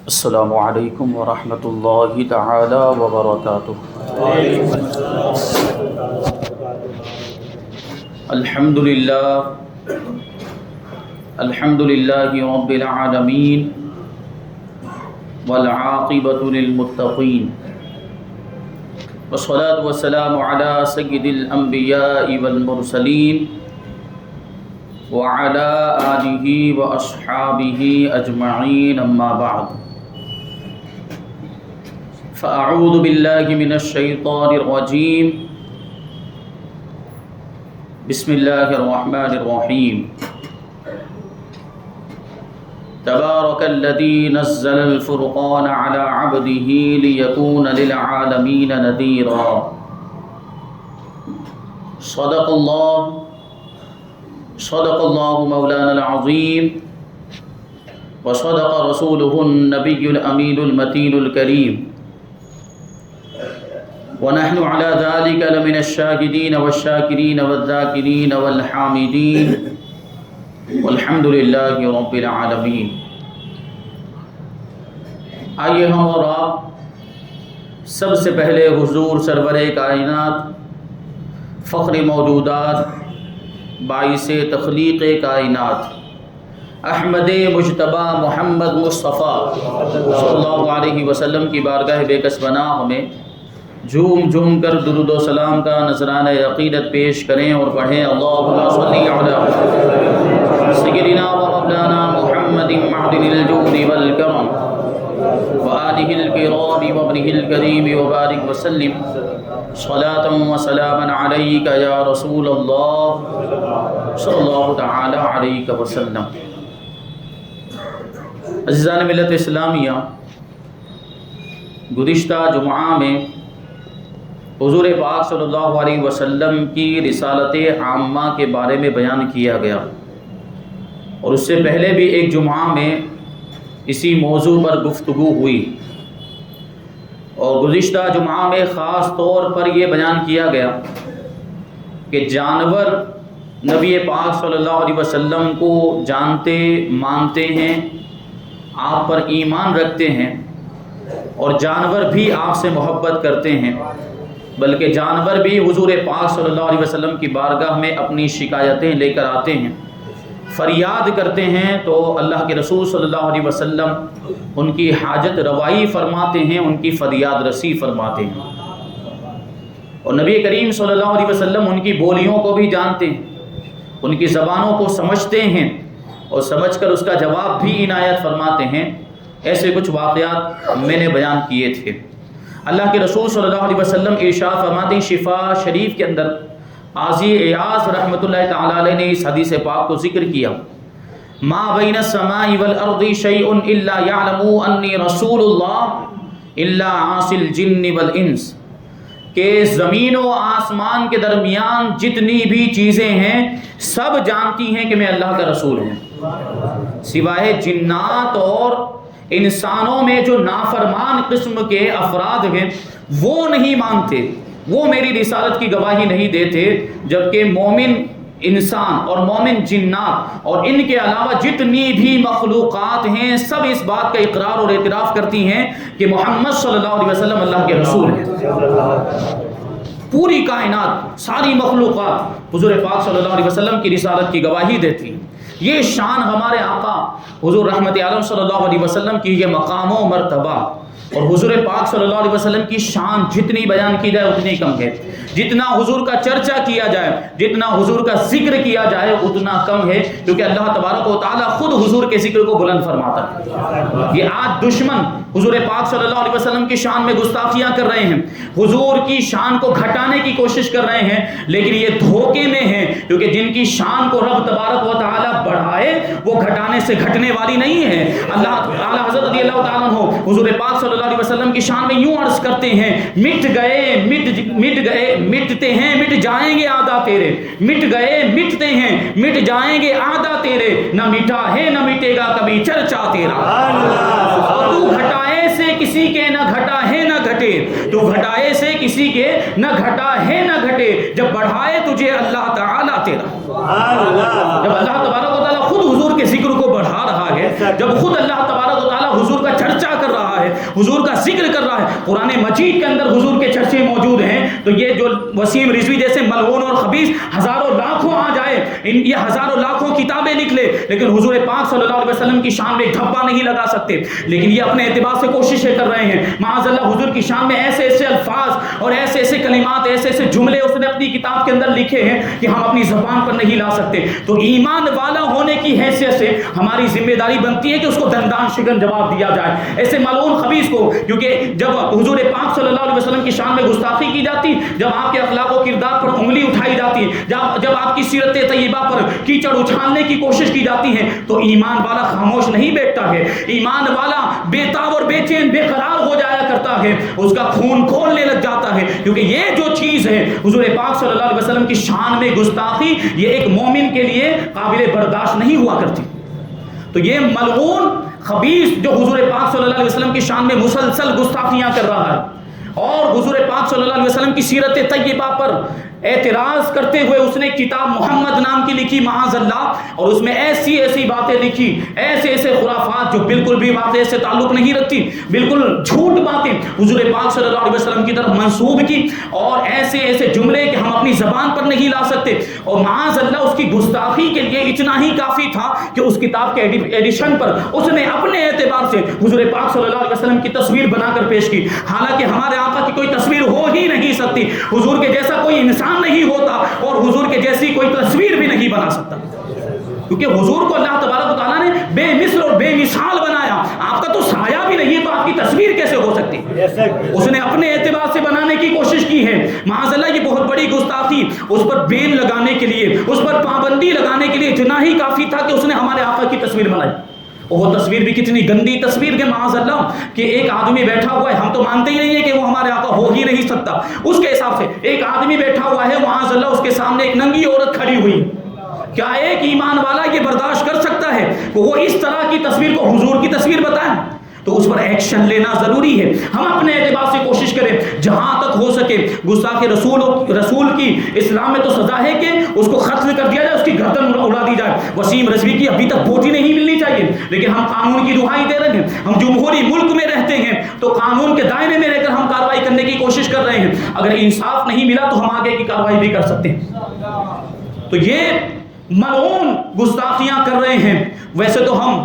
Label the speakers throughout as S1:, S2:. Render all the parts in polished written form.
S1: السلام علیکم ورحمۃ اللہ تعالی وبرکاتہ۔ الحمد للہ رب العالمین والعاقبۃ للمتقین والصلاة والسلام علی سید الانبیاء والمرسلین وعلی آلہ واصحابہ اجمعین، اما بعد فاعوذ باللہ من الشیطان الرجیم، بسم اللہ الرحمن الرحیم۔ تبارک الذی نزل الفرقان علی عبدہ لیکون للعالمین نذیرا۔ صدق اللہ مولانا العظیم وصدق رسولہ النبی الامین المتین الکریم، ونحن على ذلك لمن الشاهدين والشاكرين والذاكرين والحامدين والحمد لله رب العالمين۔ آئیے ہم اور آپ سب سے پہلے حضور سرور کائنات، فخر موجودات، باعث تخلیق کائنات، احمد مجتبی محمد مصطفیٰ صلی اللہ علیہ وسلم کی بارگاہ بے کس پناہ میں جھوم جھوم کر درود و سلام کا نذرانہ عقیدت پیش کریں اور پڑھیں، اللہم صلی علی سیدنا و مولانا محمد معدن الجود والکرم وآلہ الکرام وابنہ الکریم وبارک وسلم صلاۃ و سلاما علیک یا رسول اللہ صلی اللہ تعالی علیہ وسلم۔ عزیزان ملت اسلامیہ، گزشتہ جمعہ میں حضور پاک صلی اللہ علیہ وسلم کی رسالت عامہ کے بارے میں بیان کیا گیا، اور اس سے پہلے بھی ایک جمعہ میں اسی موضوع پر گفتگو ہوئی، اور گزشتہ جمعہ میں خاص طور پر یہ بیان کیا گیا کہ جانور نبی پاک صلی اللہ علیہ وسلم کو جانتے مانتے ہیں، آپ پر ایمان رکھتے ہیں، اور جانور بھی آپ سے محبت کرتے ہیں، بلکہ جانور بھی حضور پاک صلی اللہ علیہ وسلم کی بارگاہ میں اپنی شکایتیں لے کر آتے ہیں، فریاد کرتے ہیں، تو اللہ کے رسول صلی اللہ علیہ وسلم ان کی حاجت روائی فرماتے ہیں، ان کی فریاد رسی فرماتے ہیں، اور نبی کریم صلی اللہ علیہ وسلم ان کی بولیوں کو بھی جانتے ہیں، ان کی زبانوں کو سمجھتے ہیں، اور سمجھ کر اس کا جواب بھی عنایت فرماتے ہیں۔ ایسے کچھ واقعات میں نے بیان کیے تھے۔ اللہ کے رسول صلی اللہ علیہ وسلم ارشاد فرماتے ہیں، شفا شریف کے اندر قاضی عیاض رحمۃ اللہ تعالی علیہ نے اس حدیث پاک کو ذکر کیا، ما بین السماء والارض شیء الا یعلم انی رسول اللہ الا عاصی الجن والانس، کہ زمین و آسمان کے درمیان جتنی بھی چیزیں ہیں سب جانتی ہیں کہ میں اللہ کا رسول ہوں، سوائے جنات اور انسانوں میں جو نافرمان قسم کے افراد ہیں وہ نہیں مانتے، وہ میری رسالت کی گواہی نہیں دیتے، جبکہ مومن انسان اور مومن جنات اور ان کے علاوہ جتنی بھی مخلوقات ہیں سب اس بات کا اقرار اور اعتراف کرتی ہیں کہ محمد صلی اللہ علیہ وسلم اللہ کے رسول ہیں۔ پوری کائنات، ساری مخلوقات حضور پاک صلی اللہ علیہ وسلم کی رسالت کی گواہی دیتی ہیں۔ یہ شان ہمارے آقا حضور رحمت عالم صلی اللہ علیہ وسلم کی یہ مقام و مرتبہ، اور حضور پاک صلی اللہ علیہ وسلم کی شان جتنی بیان کی جائے اتنی کم ہے، جتنا حضور کا چرچا کیا جائے، جتنا حضور کا ذکر کیا جائے اتنا کم ہے، کیونکہ اللہ تبارک و تعالیٰ خود حضور کے ذکر کو بلند فرماتا ہے۔ یہ آج دشمن حضور پاک صلی اللہ علیہ وسلم کی شان میں گستاخیاں کر رہے ہیں، حضور کی شان کو گھٹانے کی کوشش کر رہے ہیں، لیکن یہ دھوکے میں ہیں، کیونکہ جن کی شان کو رب تبارک و تعالیٰ بڑھائے وہ گھٹانے سے گھٹنے والی نہیں ہے۔ اللہ تعالیٰ حضرت رضی اللہ تعالیٰ عنہ حضور پاک صلی اللہ علیہ وسلم کی شان میں یوں عرض کرتے ہیں، مٹ گئے مٹتے ہیں مٹ جائیں گے آدھا تیرے، مٹ گئے مٹتے ہیں مٹ جائیں گے آدھا تیرے، نہ مٹا ہے نہ مٹے گا کبھی چرچا تیرا۔ اور تو گھٹائے سے کسی کے نہ گھٹا ہے نہ گھٹے، تو گھٹائے سے کسی کے نہ گھٹا ہے نہ گھٹے، جب بڑھائے تجھے اللہ تعالیٰ تیرا۔ جب اللہ تبارک و تعالیٰ خود حضور کے ذکر کو بڑھا رہا ہے، جب خود اللہ تبارک و تعالیٰ حضور کا چرچا حضور کا ذکر کر رہا ہے، قرآن مجید کے اندر حضور کے چرچے موجود ہیں، تو یہ جو وسیم رضوی جیسے ملعون اور خبیث ہزاروں لاکھوں آ جائے، یہ ہزاروں لاکھوں کتابیں لکھ لے، لیکن حضور پاک صلی اللہ علیہ وسلم کی شان میں ایک دھبا نہیں لگا سکتے. لیکن یہ اپنے اعتبار سے کوششیں کر رہے ہیں. معاذ اللہ حضور کی شان میں ایسے ایسے الفاظ اور ایسے ایسے کلمات، ایسے ایسے جملے اس نے اپنی کتاب کے اندر لکھے ہیں کہ ہم اپنی زبان پر نہیں لا سکتے. تو ایمان والا ہونے کی حیثیت سے ہماری ذمہ داری بنتی ہے کہ اس کو دندان شکن جواب دیا جائے ایسے ملعون خبیث کو. کیونکہ جب حضور پاک صلی اللہ علیہ وسلم کی شان میں گستاخی کی جاتی، جب آپ کے اخلاق و کردار پر انگلی اٹھائی جاتی ہے، جب آپ کی سیرت طیبہ پر کیچڑ اچھالنے کی کوشش کی جاتی ہے، تو ایمان والا خاموش نہیں بیٹھتا ہے. ایمان والا بےتاب اور بے چین بے قرار ہو جایا کرتا ہے، اس کا خون کھولنے لگ جاتا ہے. کیونکہ یہ جو چیز ہے حضور پاک صلی اللہ علیہ وسلم کی شان میں گستاخی، یہ ایک مومن کے لیے قابل برداشت نہیں ہوا کرتی. تو یہ ملعون خبیث جو حضور پاک صلی اللہ علیہ وسلم کی شان میں مسلسل گستاخیاں کر رہا ہے اور حضور پاک صلی اللہ علیہ وسلم کی سیرت طیبہ پر اعتراض کرتے ہوئے اس نے کتاب محمد نام کی لکھی معاذ اللہ، اور اس میں ایسی ایسی باتیں لکھی، ایسے ایسے خرافات جو بالکل بھی واقعے سے تعلق نہیں رکھتی، بالکل جھوٹ باتیں حضور پاک صلی اللہ علیہ وسلم کی طرف منسوب کی، اور ایسے ایسے جملے کہ ہم اپنی زبان پر نہیں لا سکتے. اور معاذ اللہ اس کی گستاخی کے لیے اتنا ہی کافی تھا کہ اس کتاب کے ایڈیشن پر اس نے اپنے اعتبار سے حضور پاک صلی اللہ علیہ وسلم کی تصویر بنا کر پیش کی. حالانکہ ہمارے آقا کی کوئی تصویر ہو ہی نہیں سکتی، حضور کے جیسا کوئی انسان نہیں ہوتا اور حضور کے جیسی کوئی تصویر بھی نہیں بنا سکتا. کیونکہ حضور کو اللہ تبارک و تعالیٰ نے بے مثل اور بے مثال بنایا. آپ کا تو سایہ بھی نہیں ہے تو آپ کی تصویر کیسے ہو سکتی؟ اس نے اپنے اعتبار سے بنانے کی کوشش کی ہے. معاذ اللہ یہ بہت بڑی گستاخی. اس پر بین لگانے کے لیے، اس پر پابندی لگانے کے لیے اتنا ہی کافی تھا کہ اس نے ہمارے آقا کی تصویر بنائی. وہ تصویر بھی کتنی گندی تصویر کے معاذ اللہ کہ ایک آدمی بیٹھا ہوا ہے، ہم تو مانتے ہی نہیں ہیں کہ وہ ہمارے آقا ہو ہی نہیں سکتا. اس کے حساب سے ایک آدمی بیٹھا ہوا ہے معاذ اللہ، اس کے سامنے ایک ننگی عورت کھڑی ہوئی. کیا ایک ایمان والا یہ برداشت کر سکتا ہے کہ وہ اس طرح کی تصویر کو حضور کی تصویر بتائیں؟ تو اس پر ایکشن لینا ضروری ہے. ہم اپنے اعتبار سے کوشش کریں جہاں تک ہو سکے. گستاخ رسول کی اسلام میں تو سزا ہے کہ اس کو ختم کر دیا جائے، اس کی گردن اڑا دی جائے. وسیم رضوی کی ابھی تک بوٹی نہیں ملنی چاہیے، لیکن ہم قانون کی دہائی دے رہے ہیں. ہم جمہوری ملک میں رہتے ہیں تو قانون کے دائرے میں رہ کر ہم کارروائی کرنے کی کوشش کر رہے ہیں. اگر انصاف نہیں ملا تو ہم آگے کی کارروائی بھی کر سکتے ہیں. تو یہ ملعون گستاخیاں کر رہے ہیں. ویسے تو ہم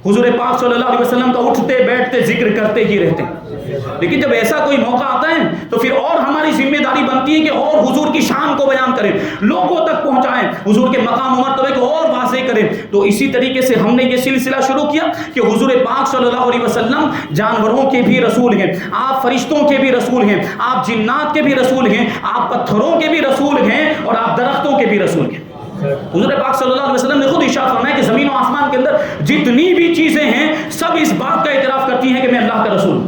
S1: حضور پاک صلی اللہ علیہ وسلم کا اٹھتے بیٹھتے ذکر کرتے ہی رہتے ہیں، لیکن جب ایسا کوئی موقع آتا ہے تو پھر اور ہماری ذمہ داری بنتی ہے کہ اور حضور کی شان کو بیان کریں، لوگوں تک پہنچائیں، حضور کے مقام و مرتبے کو اور واضح کریں. تو اسی طریقے سے ہم نے یہ سلسلہ شروع کیا کہ حضور پاک صلی اللہ علیہ وسلم جانوروں کے بھی رسول ہیں، آپ فرشتوں کے بھی رسول ہیں، آپ جنات کے بھی رسول ہیں، آپ پتھروں کے بھی رسول ہیں، اور آپ درختوں کے بھی رسول ہیں. حضور پاک صلی اللہ علیہ وسلم نے خود ارشاد فرمایا کہ زمین و آسمان کے اندر جتنی بھی چیزیں ہیں سب اس بات کا اعتراف کرتی ہیں کہ میں اللہ کا رسول ہوں.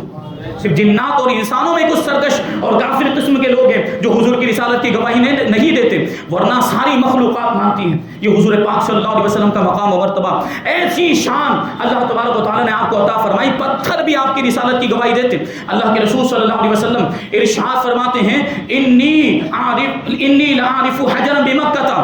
S1: صرف جنات اور انسانوں میں کچھ سرکش اور کافر قسم کے لوگ ہیں جو حضور کی رسالت کی گواہی نہیں دیتے، ورنہ ساری مخلوقات مانتی ہیں. یہ حضور پاک صلی اللہ علیہ وسلم کا مقام و مرتبہ، ایسی شان اللہ تبارک و تعالیٰ نے آپ کو عطا فرمائی. پتھر بھی آپ کی رسالت کی گواہی دیتے. اللہ کے رسول صلی اللہ علیہ وسلم ارشاد فرماتے ہیں انی لعارف حجرا بمکہ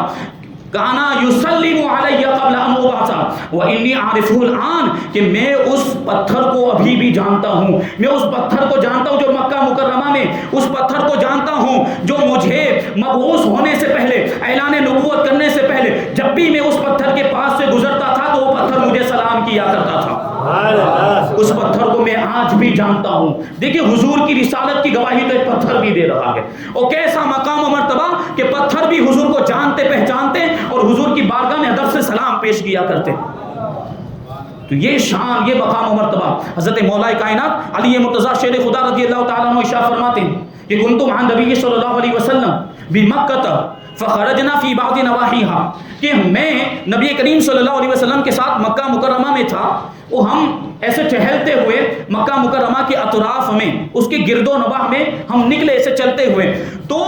S1: کانا یسلم علی قبل ان ابعث وانی اعرفہ الان، کہ میں اس پتھر کو ابھی بھی جانتا ہوں، میں اس پتھر کو جانتا ہوں جو مکہ مکرمہ میں، اس پتھر کو جانتا ہوں جو مجھے مبعوث ہونے سے پہلے، اعلان نبوت کرنے سے پہلے، جب بھی میں اس پتھر کے پاس سے گزرتا تھا تو وہ پتھر مجھے سلام کیا کرتا تھا. اس پتھر کو میں آج بھی جانتا ہوں. دیکھیں حضور کی رسالت کی گواہی تو ایک پتھر بھی دے رہا ہے. اور کیسا مقام و مرتبہ کہ پتھر بھی حضور کو جانتے پہچانتے اور حضور کی بارگاہ میں ادب سے سلام پیش کیا کرتے. تو یہ شان، یہ مقام و مرتبہ حضرت مولا کائنات علی مرتضیٰ شیر خدا رضی اللہ تعالیٰ عنہ ارشاد فرماتے ہیں کہ کنت مع نبی صلی اللہ علیہ وسلم بمکہ فخرجنا فی بعض نواحیہا، کہ میں نبی کریم صلی اللہ علیہ وسلم کے ساتھ مکہ مکرمہ میں تھا. وہ ہم ایسے ٹہلتے ہوئے مکہ مکرمہ کے اطراف میں، اس کے گرد و نواح میں ہم نکلے ایسے چلتے ہوئے. تو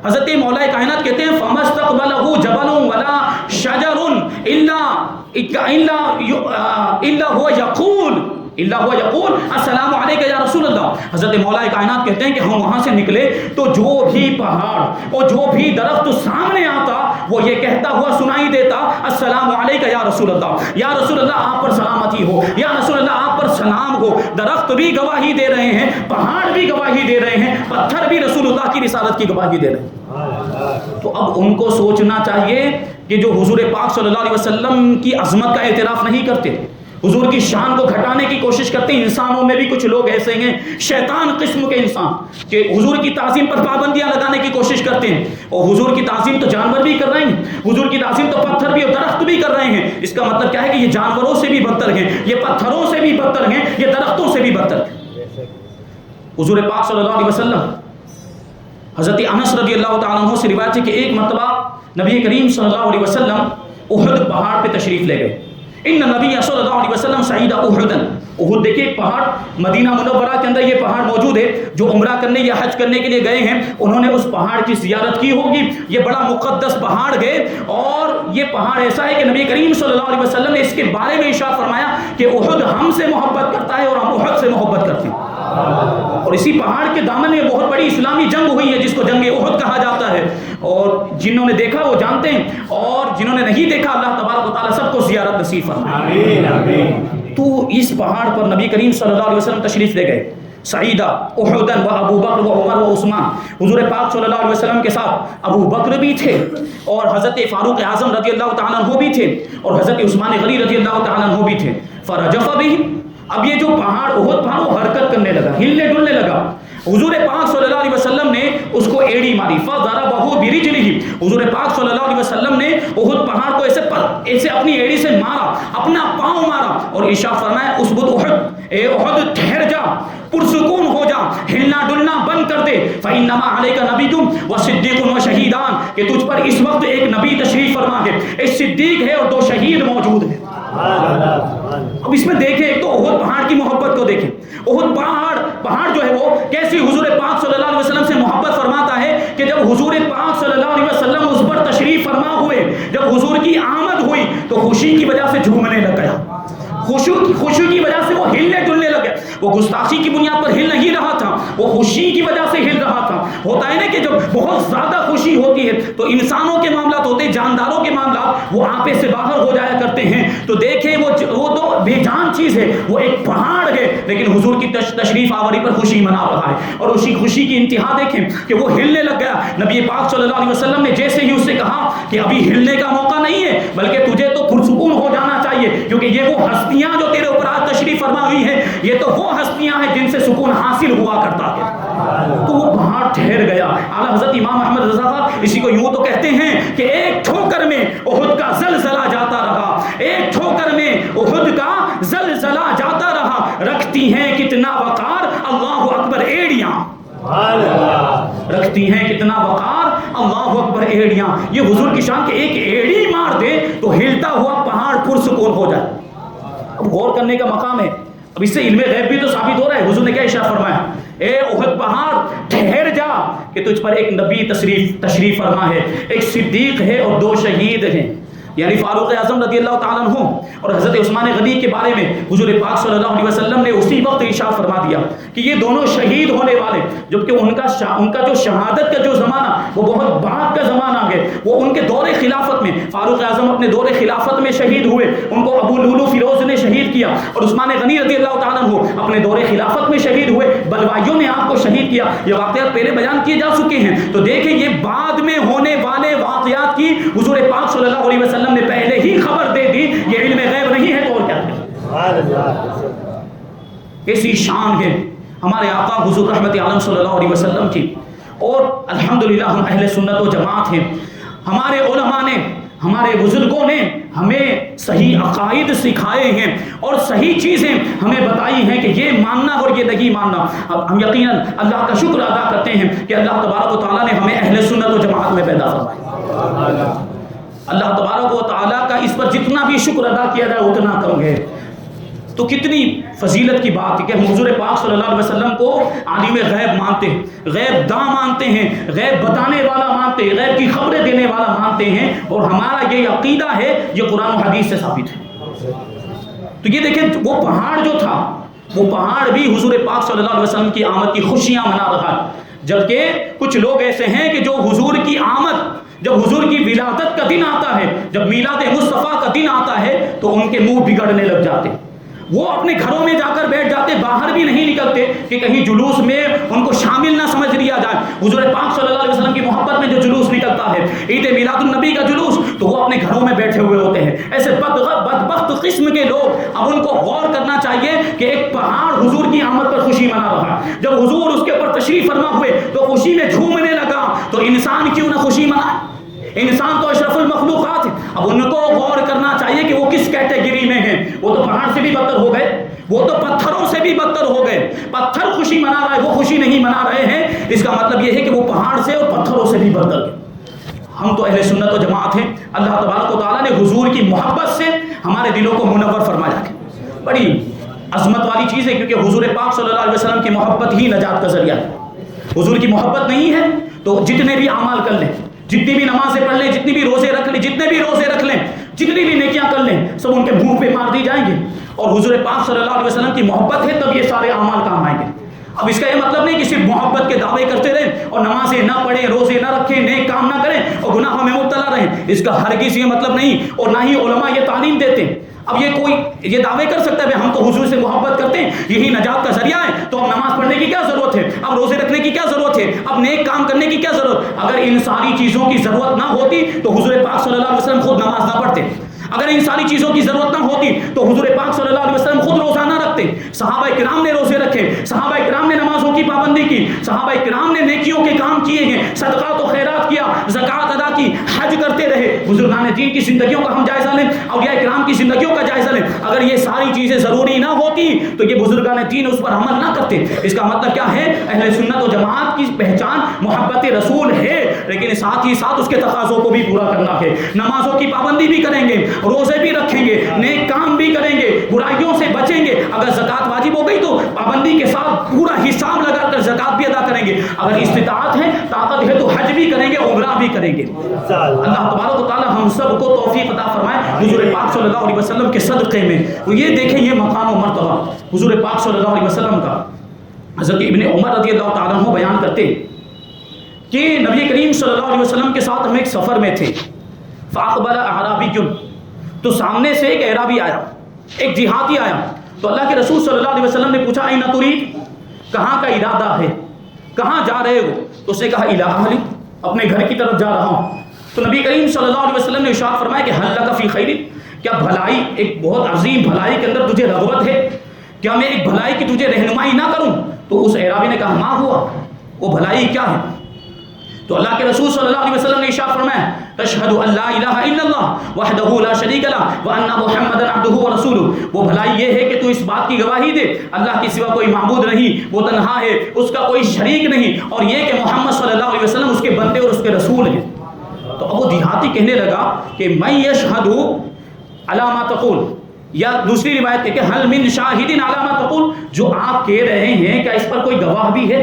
S1: حضرت مولا کائنات کہتے ہیں فَمَسْتَقْبَلَهُ جَبَلٌ وَلَا شَجَرٌ إِلَّا هُوَ يَقُولُ الا هو یقول السلام علیک یا رسول اللہ. حضرت مولا کائنات کہتے ہیں کہ ہم وہاں سے نکلے تو جو بھی پہاڑ اور جو بھی درخت سامنے آتا وہ یہ کہتا ہوا سنائی دیتا السلام علیک یا رسول اللہ، یا رسول اللہ آپ پر سلامتی ہو، یا رسول اللہ آپ پر سلام ہو. درخت بھی گواہی دے رہے ہیں، پہاڑ بھی گواہی دے رہے ہیں، پتھر بھی رسول اللہ کی رسالت کی گواہی دے رہے ہیں. تو اب ان کو سوچنا چاہیے کہ جو حضور پاک صلی اللہ علیہ وسلم کی عظمت کا اعتراف نہیں کرتے، حضور کی شان کو گھٹانے کی کوشش کرتے ہیں. انسانوں میں بھی کچھ لوگ ایسے ہیں شیطان قسم کے انسان کہ حضور کی تعظیم پر پابندیاں لگانے کی کوشش کرتے ہیں. اور حضور کی تعظیم تو جانور بھی کر رہے ہیں، حضور کی تعظیم تو پتھر بھی اور درخت بھی کر رہے ہیں. اس کا مطلب کیا ہے کہ یہ جانوروں سے بھی بدتر ہیں، یہ پتھروں سے بھی بدتر ہیں، یہ درختوں سے بھی بدتر ہیں. حضور پاک صلی اللہ علیہ وسلم، حضرت انس رضی اللہ تعالیٰ عنہ سے روایت ہے کہ ایک مرتبہ نبی کریم صلی اللہ علیہ وسلم احد پہاڑ پہ تشریف لے گئے. ان نبی صلی اللہ علیہ وسلم صعید احدن، احد دیکھیے ایک پہاڑ مدینہ منورہ کے اندر یہ پہاڑ موجود ہے. جو عمرہ کرنے یا حج کرنے کے لیے گئے ہیں انہوں نے اس پہاڑ کی زیارت کی ہوگی. یہ بڑا مقدس پہاڑ ہے اور یہ پہاڑ ایسا ہے کہ نبی کریم صلی اللہ علیہ وسلم نے اس کے بارے میں ارشاد فرمایا کہ احد ہم سے محبت کرتا ہے اور ہم احد سے محبت کرتے ہیں. اور اسی پہاڑ کے دامن میں بہت بڑی اسلامی جنگ ہوئی ہے جس کو جنگ احد کہا جاتا ہے. اور جنہوں نے دیکھا وہ جانتے ہیں اور جنہوں نے نہیں دیکھا اللہ تبارک و تعالیٰ سب کو زیارت نصیب فرمائے. تو اس پہاڑ پر نبی کریم صلی اللہ علیہ وسلم تشریف لے گئے. سعیدہ احدن و ابو بکر و عمر و عثمان، حضور پاک صلی اللہ علیہ وسلم کے ساتھ ابو بکر بھی تھے اور حضرت فاروق اعظم رضی اللہ تعالیٰ عنہ بھی تھے اور حضرت عثمان غنی رضی اللہ تعالیٰ عنہ بھی تھے. فرجف بہم، اب یہ جو پہاڑ احد پہاڑ وہ حرکت کرنے لگا، ہلنے ڈلنے لگا. حضور پاک صلی اللہ علیہ وسلم نے اس کو ایڑی ماری. فضربہ برجلہ، حضور پاک صلی اللہ علیہ وسلم نے احد پہاڑ کو ایسے اپنی ایڑی سے مارا، اپنا پاؤں مارا اور ارشاد فرمایا اسبت احد، اے احد ٹھہر جا، پرسکون ہو جا، ہلنا ڈلنا بند کر دے. فإنما علیک نبی و صدیق و شہیدان، کہ تجھ پر اس وقت ایک نبی تشریف فرما ہے، ایک صدیق ہے اور 2 شہید موجود ہیں. اب اس میں دیکھیں ایک تو احد پہاڑ کی محبت کو دیکھیں. احد پہاڑ جو ہے وہ کیسی حضور پاک صلی اللہ علیہ وسلم سے محبت فرماتا ہے کہ جب حضور پاک صلی اللہ علیہ وسلم اس پر تشریف فرما ہوئے، جب حضور کی آمد ہوئی تو خوشی کی وجہ سے جھومنے لگ گیا، خوشی کی وجہ سے وہ ہلنے ڈلنے لگے. وہ گستاخی کی بنیاد پر ہل نہیں رہا تھا، وہ خوشی کی وجہ سے ہل رہا تھا. ہوتا ہے نا کہ جب بہت زیادہ خوشی ہوتی ہے تو انسانوں کے معاملات ہوتے ہیں، جانداروں کے معاملات وہ آپے سے باہر ہو جایا کرتے ہیں. تو دیکھیں وہ تو بے جان چیز ہے، وہ ایک پہاڑ ہے لیکن حضور کی تشریف آوری پر خوشی منا رہا ہے. اور اسی خوشی کی انتہا دیکھیں کہ وہ ہلنے لگ گیا. نبی پاک صلی اللہ علیہ وسلم نے جیسے ہی اس سے کہا کہ ابھی ہلنے کا موقع نہیں ہے بلکہ تجھے تو پرسکون ہو جانا چاہیے کیونکہ یہ وہ ہستیاں جو تیرے اوپر آج تشریف فرما ہوئی ہیں یہ تو وہ ہستیاں ہیں جن سے سکون حاصل ہوا کرتا ہے. تو وہ پہاڑ ٹھہر گیا. اعلیٰ حضرت امام احمد رضا صاحب اسی کو یوں تو کہتے ہیں کہ ایک ٹھوکر میں احد کا زلزلہ جاتا رہا، ایک ٹھوکر میں احد کا زلزلہ جاتا رہا. رکھتی ہیں کتنا وقار اللہ اکبر ایڑیاں، رکھتی ہیں کتنا وقار اللہ اکبر ایڑیاں. یہ حضور کی شان کہ ایک ایڑی مار دے تو ہلتا ہوا پہاڑ پرسکون ہو جائے. اب غور کرنے کا مقام ہے. اب اس سے علم غیب بھی تو ثابت ہو رہا ہے. حضور نے کیا ارشاد فرمایا؟ اے احد پہاڑ ٹھہر جا کہ تجھ پر ایک نبی تشریف فرما ہے، ایک صدیق ہے اور 2 شہید ہیں. یعنی فاروق اعظم رضی اللہ تعالیٰ عنہ اور حضرت عثمان غنی کے بارے میں حضور پاک صلی اللہ علیہ وسلم نے اسی وقت ارشاد فرما دیا کہ یہ دونوں شہید ہونے والے، جبکہ ان کا جو شہادت کا جو زمانہ وہ بہت بعد کا زمانہ ہے. وہ ان کے دور خلافت میں، فاروق اعظم اپنے دور خلافت میں شہید ہوئے، ان کو ابو لولو فیروز نے شہید کیا اور عثمان غنی رضی اللہ تعالیٰ عنہ اپنے دور خلافت میں شہید ہوئے. بلوائیوں نے آپ کو شہید کیا. یہ واقعات پہلے بیان کیے جا چکے ہیں. تو دیکھیں یہ بعد میں ہونے والے واقعات کی حضور پاک صلی اللہ علیہ وسلم نے پہلے ہی خبر دے دی. یہ علم غیب نہیں ہے تو اور کیا ہے؟ ایسی شان ہے ہمارے آقا حضور رحمت عالم صلی اللہ علیہ وسلم کی. اور الحمدللہ ہم اہل سنت و جماعت ہیں. ہمارے علماء نے، ہمارے بزرگوں نے ہمیں صحیح عقائد سکھائے ہیں اور صحیح چیزیں ہمیں بتائی ہیں کہ یہ ماننا اور یہ نہیں ماننا. ہم یقیناً اللہ کا شکر ادا کرتے ہیں کہ اللہ تبارک و تعالیٰ نے ہمیں اہل سنت و جماعت میں پیدا فرمایا. اللہ تبارک و تعالیٰ کا اس پر جتنا بھی شکر ادا کیا جائے اتنا کم ہے. تو کتنی فضیلت کی بات ہے کہ ہم حضور پاک صلی اللہ علیہ وسلم کو عالم غیب مانتے ہیں، غیب داں مانتے ہیں، غیب بتانے والا مانتے ہیں، غیب کی خبریں دینے والا مانتے ہیں. اور ہمارا یہ عقیدہ ہے، یہ قرآن و حدیث سے ثابت ہے. تو یہ دیکھیں وہ پہاڑ جو تھا وہ پہاڑ بھی حضور پاک صلی اللہ علیہ وسلم کی آمد کی خوشیاں منا رہا ہے، جبکہ کچھ لوگ ایسے ہیں کہ جو حضور کی آمد، جب حضور کی ولادت کا دن آتا ہے، جب میلاد مصطفیٰ کا دن آتا ہے تو ان کے منہ بگڑنے لگ جاتے، وہ اپنے گھروں میں جا کر بیٹھ جاتے، باہر بھی نہیں نکلتے کہ کہیں جلوس میں ان کو شامل نہ سمجھ لیا جائے۔ حضور پاک صلی اللہ علیہ وسلم کی محبت میں جو جلوس نکلتا ہے، عید میلاد النبی کا جلوس، تو وہ اپنے گھروں میں بیٹھے ہوئے ہوتے ہیں۔ ایسے بدبخت قسم کے لوگ، اب ان کو غور کرنا چاہیے کہ ایک پہاڑ حضور کی آمد پر خوشی منا رہا ہے، جب حضور اس کے اوپر تشریف فرما ہوئے تو خوشی میں جھومنے لگا، تو انسان کیوں نہ خوشی منائے؟ انسان تو اشرف المخلوقات ہے۔ اب ان کو غور کرنا چاہیے کہ وہ کس کیٹیگری میں ہیں۔ وہ تو پہاڑ سے بھی بدتر ہو گئے، وہ تو پتھروں سے بھی بدتر ہو گئے۔ پتھر خوشی منا رہا ہے، وہ خوشی نہیں منا رہے ہیں، اس کا مطلب یہ ہے کہ وہ پہاڑ سے اور پتھروں سے بھی بدتر ہیں۔ ہم تو اہل سنت و جماعت ہیں۔ اللہ تبارک و تعالیٰ نے حضور کی محبت سے ہمارے دلوں کو منور فرمایا ہے۔ بڑی عظمت والی چیز ہے، کیونکہ حضور پاک صلی اللہ علیہ وسلم کی محبت ہی نجات کا ذریعہ ہے۔ حضور کی محبت نہیں ہے تو جتنے بھی اعمال کر لیں، جتنی بھی نمازیں پڑھ لیں، جتنی بھی روزے رکھ لیں، جتنے بھی روزے رکھ لیں، جتنی بھی نیکیاں کر لیں، سب ان کے منہ پہ مار دی جائیں گے۔ اور حضور پاک صلی اللہ علیہ وسلم کی محبت ہے تب یہ سارے اعمال کام آئیں گے۔ اب اس کا یہ مطلب نہیں کہ صرف محبت کے دعوے کرتے رہیں اور نمازیں نہ پڑھیں، روزے نہ رکھیں، نیک کام نہ کریں اور گناہوں میں مبتلا رہیں، اس کا ہرگز یہ مطلب نہیں، اور نہ ہی علماء یہ تعلیم دیتے۔ اب یہ کوئی یہ دعوے کر سکتا ہے کہ ہم تو حضور سے محبت کرتے ہیں، یہی نجات کا ذریعہ ہے، تو اب نماز پڑھنے کی کیا ضرورت ہے، اب روزے رکھنے کی کیا ضرورت ہے، اب نیک کام کرنے کی کیا ضرورت؟ اگر ان ساری چیزوں کی ضرورت نہ ہوتی تو حضور پاک صلی اللہ علیہ وسلم خود نماز نہ پڑھتے۔ اگر ان ساری چیزوں کی ضرورت نہ ہوتی تو حضور پاک صلی اللہ علیہ وسلم خود روزہ نہ رکھتے۔ صحابہ کرام نے روزے رکھے، صحابہ کرام نے نمازوں کی پابندی کی، صحابہ کرام نے نیکیوں کے کام کیے ہیں، صدقات و خیرات کیا، زکوٰۃ ادا کی، حج کرتے رہے۔ بزرگان دین کی زندگیوں کا ہم جائزہ لیں، اولیاء کرام کی زندگیوں کا جائزہ لیں۔ اگر یہ ساری چیزیں ضروری نہ ہوتی تو یہ بزرگان دین اس پر عمل نہ کرتے۔ اس کا مطلب کیا ہے؟ اہل سنت و جماعت کی پہچان محبت رسول ہے، لیکن ساتھ ہی ساتھ اس کے تقاضوں کو بھی پورا کرنا ہے۔ نمازوں کی پابندی بھی کریں گے، روزے بھی رکھیں گے، نیک کام بھی کریں گے، برائیوں سے بچیں گے۔ اگر زکوٰۃ واجب ہو گئی تو پابندی کے ساتھ پورا حساب لگا کر زکوٰۃ بھی ادا کریں گے۔ اگر استطاعت ہے، طاقت ہے تو حج بھی کریں گے، عمرہ بھی کریں گے۔ اللہ تبارک و تعالی ہم سب کو توفیق عطا فرمائے حضور پاک صلی اللہ علیہ وسلم کے صدقے میں۔ تو یہ دیکھیں یہ مقام و مرتبہ حضور پاک صلی اللہ علیہ وسلم کا۔ حضرت ابن عمر رضی اللہ تعالیٰ عنہ بیان کرتے کہ نبی کریم صلی اللہ علیہ وسلم کے ساتھ ہم ایک سفر میں تھے، فاقبل اعرابی، تو سامنے سے ایک اعرابی آیا، ایک دیہاتی آیا، تو اللہ کے رسول صلی اللہ علیہ وسلم نے پوچھا این ترید، کہاں کا ارادہ ہے، کہاں جا رہے ہو؟ تو اس نے کہا الی اہلی، اپنے گھر کی طرف جا رہا ہوں۔ تو نبی کریم صلی اللہ علیہ وسلم نے ارشاد فرمایا کہ هل لک فی خیر، کیا بھلائی، ایک بہت عظیم بھلائی کے اندر تجھے رغبت ہے، کیا میں ایک بھلائی کی تجھے رہنمائی نہ کروں؟ تو اس اعرابی نے کہا ما ہوا، وہ بھلائی کیا ہے؟ تو اللہ کے رسول صلی اللہ علیہ وسلم نے ارشاد فرمایا تشہد ان لا الہ الا اللہ وحدہ لا شریک لہ وان محمدا عبدہ ورسولہ، وہ بھلائی یہ ہے کہ تو اس بات کی گواہی دے اللہ کے سوا کوئی معبود نہیں، وہ تنہا ہے، اس کا کوئی شریک نہیں، اور یہ کہ محمد صلی اللہ علیہ وسلم اس کے بندے اور اس کے رسول ہیں۔ تو اب وہ دیہاتی کہنے لگا کہ میں یشہد علی ما تقول، یا دوسری روایت ہے کہ حل من شاہد علی ما تقول، جو آپ کہہ رہے ہیں کیا اس پر کوئی گواہ بھی ہے؟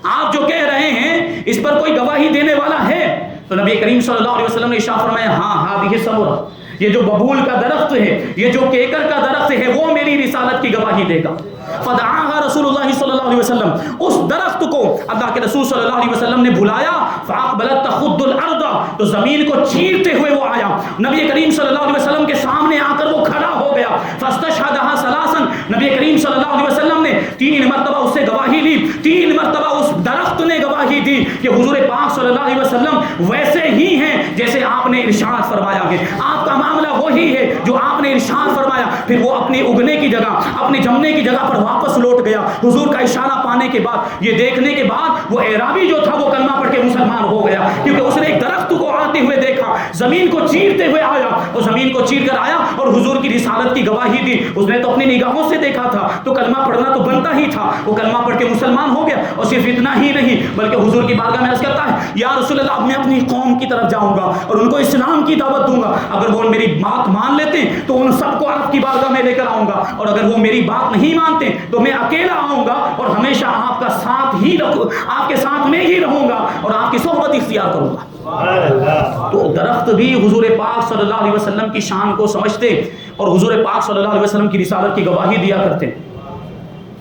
S1: آپ جو کہہ رہے ہیں اس پر کوئی گواہی دینے والا ہے؟ تو نبی کریم صلی اللہ علیہ وسلم نے ارشاد فرمایا ہاں ہذہ سمرہ، یہ جو ببول کا درخت ہے، یہ جو کیکر کا درخت ہے، وہ میری رسالت کی گواہی دے گا۔ فدعاها رسول اللہ صلی اللہ علیہ وسلم، اس درخت کو اللہ کے رسول صلی اللہ علیہ وسلم نے بلایا، فاقبلت تخض الارض، تو زمین کو چیرتے ہوئے وہ آیا، نبی کریم صلی اللہ علیہ وسلم کے سامنے آ کر وہ کھڑا ہو گیا۔ فاستشهدها ثلاثا، نبی کریم صلی اللہ علیہ وسلم نے 3 مرتبہ اس سے گواہی لی، 3 مرتبہ اس درخت نے گواہی دی کہ حضور پاک صلی اللہ علیہ وسلم ویسے ہی ہیں جیسے آپ نے ارشاد فرمایا ہے، آپ کا معاملہ وہی ہے جو آپ نے ارشاد فرمایا۔ پھر وہ اپنی اگنے کی جگہ، اپنی جمنے کی جگہ پر واپس لوٹ گیا۔ حضور کا اشارہ پانے کے بعد، یہ دیکھنے کے بعد، وہ اعرابی جو تھا وہ کلمہ پڑھ کے مسلمان ہو گیا، کیونکہ اس نے ایک درخت کو آتے ہوئے دیکھا، زمین کو چیرتے ہوئے آیا، وہ زمین کو چیر کر آیا اور حضور کی رسالت کی گواہی دی۔ اس نے تو اپنی نگاہوں سے دیکھا تھا، تو کلمہ پڑھنا تو بنتا ہی تھا، وہ کلمہ پڑھ کے مسلمان ہو گیا۔ اور صرف اتنا ہی نہیں بلکہ حضور کی بارگاہ میں عرض کرتا ہے یا رسول اللہ، میں اپنی قوم کی طرف جاؤں گا اور ان کو اسلام کی دعوت دوں گا، اگر وہ میری بات مان لیتے ہیں تو ان سب کو آپ کی بارگاہ میں لے کر آؤں گا، اور اگر وہ میری بات نہیں مانتے تو میں اکیلا آؤں گا اور ہمیشہ آپ کا ساتھ ہی رکھوں، آپ کے ساتھ میں ہی رہوں گا اور آپ کی صحبت اختیار کروں گا۔ تو درخت بھی حضور پاک صلی اللہ علیہ وسلم کی شان کو سمجھتے اور حضور پاک صلی اللہ علیہ وسلم کی رسالت کی گواہی دیا کرتے۔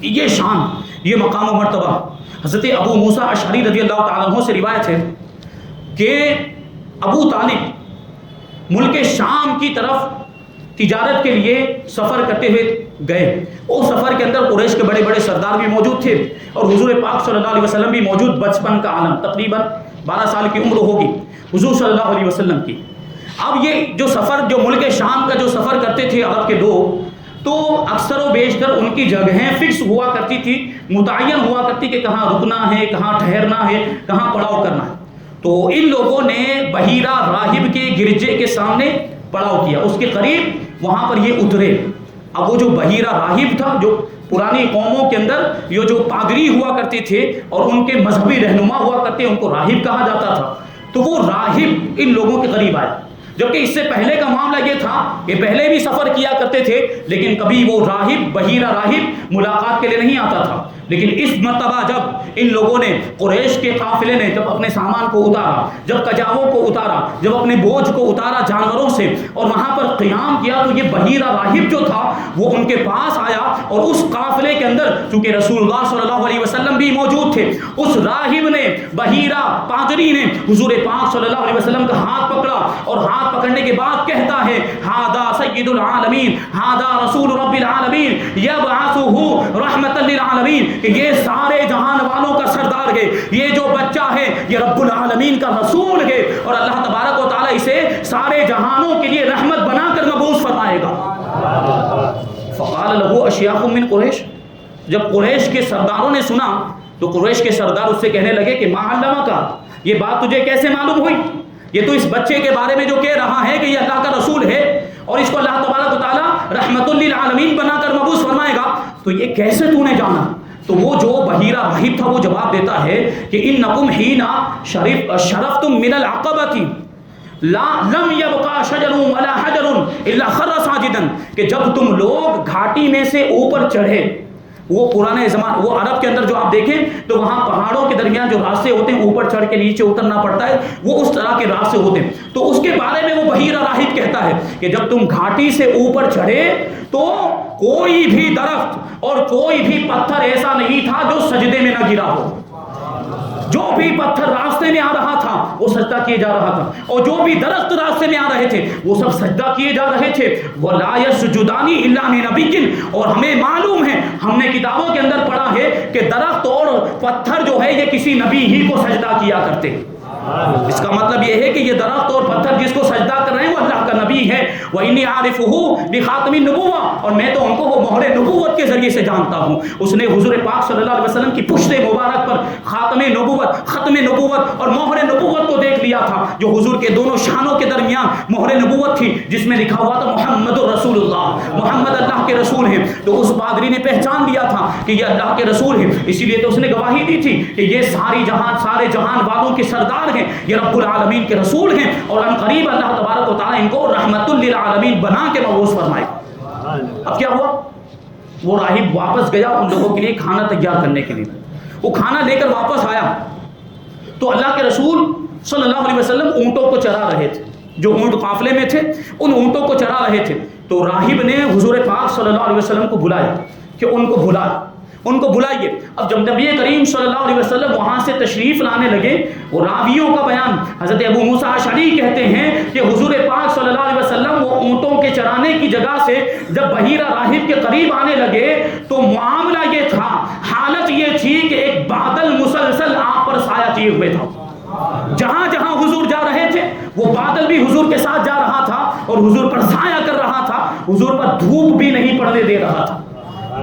S1: یہ شان، یہ مقام و مرتبہ۔ حضرت ابو موسیٰ اشعری رضی اللہ تعالیٰ عنہ سے روایت ہے کہ ابو طالب ملک شام کی طرف تجارت کے لیے سفر کرتے ہوئے گئے۔ اس سفر کے اندر قریش کے بڑے بڑے سردار بھی موجود تھے اور حضور پاک صلی اللہ علیہ وسلم بھی موجود۔ بچپن کا عالم، تقریباً 12 سال کی عمر ہوگی حضور صلی اللہ علیہ وسلم کی۔ اب یہ جو سفر، جو ملک شام کا جو سفر کرتے تھے عرب کے لوگ، تو اکثر و بیشتر ان کی جگہیں فکس ہوا کرتی تھی، متعین ہوا کرتی کہ کہاں رکنا ہے، کہاں ٹھہرنا ہے، کہاں پڑاؤ کرنا ہے۔ تو ان لوگوں نے بحیرہ راہب کے گرجے کے سامنے پڑاؤ کیا، اس کے قریب وہاں پر یہ اترے۔ اب وہ جو بحیرہ راہب تھا، جو پرانی قوموں کے اندر یہ جو پادری ہوا کرتے تھے اور ان کے مذہبی رہنما ہوا کرتے، ان کو راہب کہا جاتا تھا، تو وہ راہب ان لوگوں کے قریب آئے۔ جبکہ اس سے پہلے کا معاملہ یہ تھا کہ پہلے بھی سفر کیا کرتے تھے، لیکن کبھی وہ راہب، بحیرہ راہب ملاقات کے لیے نہیں آتا تھا۔ لیکن اس مرتبہ جب ان لوگوں نے، قریش کے قافلے نے جب اپنے سامان کو اتارا، جب کجاووں کو اتارا، جب اپنے بوجھ کو اتارا جانوروں سے اور وہاں پر قیام کیا، تو یہ بحیرہ راہب جو تھا وہ ان کے پاس آیا اور اس قافلے کے اندر، چونکہ رسول اللہ صلی اللہ علیہ وسلم بھی موجود تھے، اس راہب نے، بحیرہ پادری نے حضور پاک صلی اللہ علیہ وسلم کا ہاتھ پکڑا اور ہاتھ پکڑنے کے بعد کہتا ہے ہذا سید العالمین، ہذا رسول رب العالمین یبعثہ رحمۃ للعالمین، کہ یہ سارے جہان والوں کا سردار ہے، یہ جو بچہ ہے یہ رب العالمین کا رسول ہے اور اللہ تبارک و تعالیٰ اسے سارے جہانوں کے لیے رحمت بنا کر مبعوث فرمائے گا۔ فقال له اشیاخ من قریش، جب قریش کے سرداروں نے سنا تو قریش کے سردار اس سے کہنے لگے کہ ما علمک، یہ بات تجھے کیسے معلوم ہوئی؟ یہ تو اس بچے کے بارے میں جو کہہ رہا ہے کہ یہ اللہ کا رسول ہے اور اس کو اللہ تبارک و تعالیٰ رحمت للعالمین بنا کر مبعوث فرمائے گا، تو یہ کیسے تو نے جانا؟ تو وہ جو بحیرہ راہب تھا وہ جواب دیتا ہے کہ انکم حین شرفتم من العقبۃ لم یبقى شجر ولا حجر الا خر ساجدا، کہ جب تم لوگ گھاٹی میں سے اوپر چڑھے، وہ پرانے زمان، وہ عرب کے اندر جو آپ دیکھیں تو وہاں پہاڑوں کے درمیان جو راستے ہوتے ہیں، اوپر چڑھ کے نیچے اترنا پڑتا ہے، وہ اس طرح کے راستے ہوتے ہیں۔ تو اس کے بارے میں وہ بحیرہ راہب کہتا ہے کہ جب تم گھاٹی سے اوپر چڑھے تو کوئی بھی درخت اور کوئی بھی پتھر ایسا نہیں تھا جو سجدے میں نہ گرا ہو۔ جو بھی پتھر راستے میں آ رہا تھا وہ سجدہ کیے جا رہا تھا، اور جو بھی درخت راستے میں آ رہے تھے وہ سب سجدہ کیے جا رہے تھے۔ وَلَا يَسْجُدَانِ إِلَّا لِنَبِيٍّ، اور ہمیں معلوم ہے، ہم نے کتابوں کے اندر پڑھا ہے کہ درخت اور پتھر جو ہے یہ کسی نبی ہی کو سجدہ کیا کرتے ہیں۔ اس کا مطلب یہ ہے کہ یہ درخت اور پتھر جس کو سجدہ کر رہے ہیں وہ اللہ کا نبی ہے۔ وَإِنِّي عَارِفُهُ بِخَاتِمِ النُّبُوَّةِ، اور میں تو ان کو وہ مہر نبوت کے ذریعے سے جانتا ہوں۔ اس نے حضور پاک صلی اللہ علیہ وسلم کی پشت مبارک پر خاتم نبوت، ختم نبوت اور مہر نبوت کو دیکھ لیا تھا، جو حضور کے دونوں شانوں کے درمیان مہر نبوت تھی، جس میں لکھا ہوا تھا محمد رسول اللہ، محمد اللہ کے رسول ہیں۔ تو اس پادری نے پہچان لیا تھا کہ یہ اللہ کے رسول ہیں، اسی لیے تو اس نے گواہی دی تھی کہ یہ سارے جہان والوں کے سردار ہیں، یہ رب العالمین کے رسول ہیں، اور ان قریب اللہ تبارک و تعالیٰ ان کو رحمت للعالمین بنا کے مبعوث فرمائے۔ اب کیا ہوا؟ وہ راہب واپس گیا ان لوگوں کے لیے کھانا تیار کرنے کے لیے۔ وہ کھانا لے کر واپس آیا تو اللہ کے رسول صلی اللہ علیہ وسلم اونٹوں کو چرا رہے تھے، جو اونٹ قافلے میں تھے ان اونٹوں کو چرا رہے تھے۔ تو راہب نے حضور پاک صلی اللہ علیہ وسلم کو بلایا کہ ان کو بلائیے۔ اب جب نبی کریم صلی اللہ علیہ وسلم وہاں سے تشریف لانے لگے، وہ راویوں کا بیان، حضرت ابو موسیٰ اشعری کہتے ہیں کہ حضور پاک صلی اللہ علیہ وسلم وہ اونٹوں کے چرانے کی جگہ سے جب بحیرہ راہب کے قریب آنے لگے تو معاملہ یہ تھا، حالت یہ تھی کہ ایک بادل مسلسل آپ پر سایہ کیے ہوئے تھا۔ جہاں جہاں حضور جا رہے تھے وہ بادل بھی حضور کے ساتھ جا رہا تھا اور حضور پر سایہ کر رہا تھا، حضور پر دھوپ بھی نہیں پڑنے دے رہا تھا۔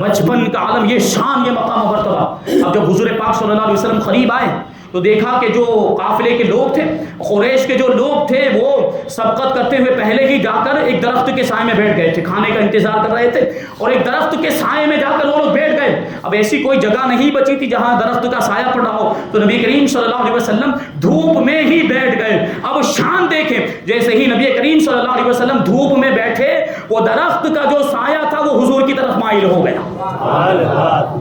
S1: بچپن کا عالم، یہ شان، یہ مقام و مرتبہ۔ اب جب حضور پاک صلی اللہ علیہ وسلم قریب آئے تو دیکھا کہ جو قافلے کے لوگ تھے، قریش کے جو لوگ تھے، وہ سبقت کرتے ہوئے پہلے ہی جا کر ایک درخت کے سائے میں بیٹھ گئے تھے، کھانے کا انتظار کر رہے تھے، اور ایک درخت کے سائے میں جا کر وہ لوگ بیٹھ گئے۔ اب ایسی کوئی جگہ نہیں بچی تھی جہاں درخت کا سایہ پڑ رہا ہو، تو نبی کریم صلی اللہ علیہ وسلم دھوپ میں ہی بیٹھ گئے۔ اب شان دیکھیں، جیسے ہی نبی کریم صلی اللہ علیہ وسلم دھوپ میں بیٹھے، وہ درخت کا جو سایہ تھا وہ حضور کی طرف مائل ہو گیا۔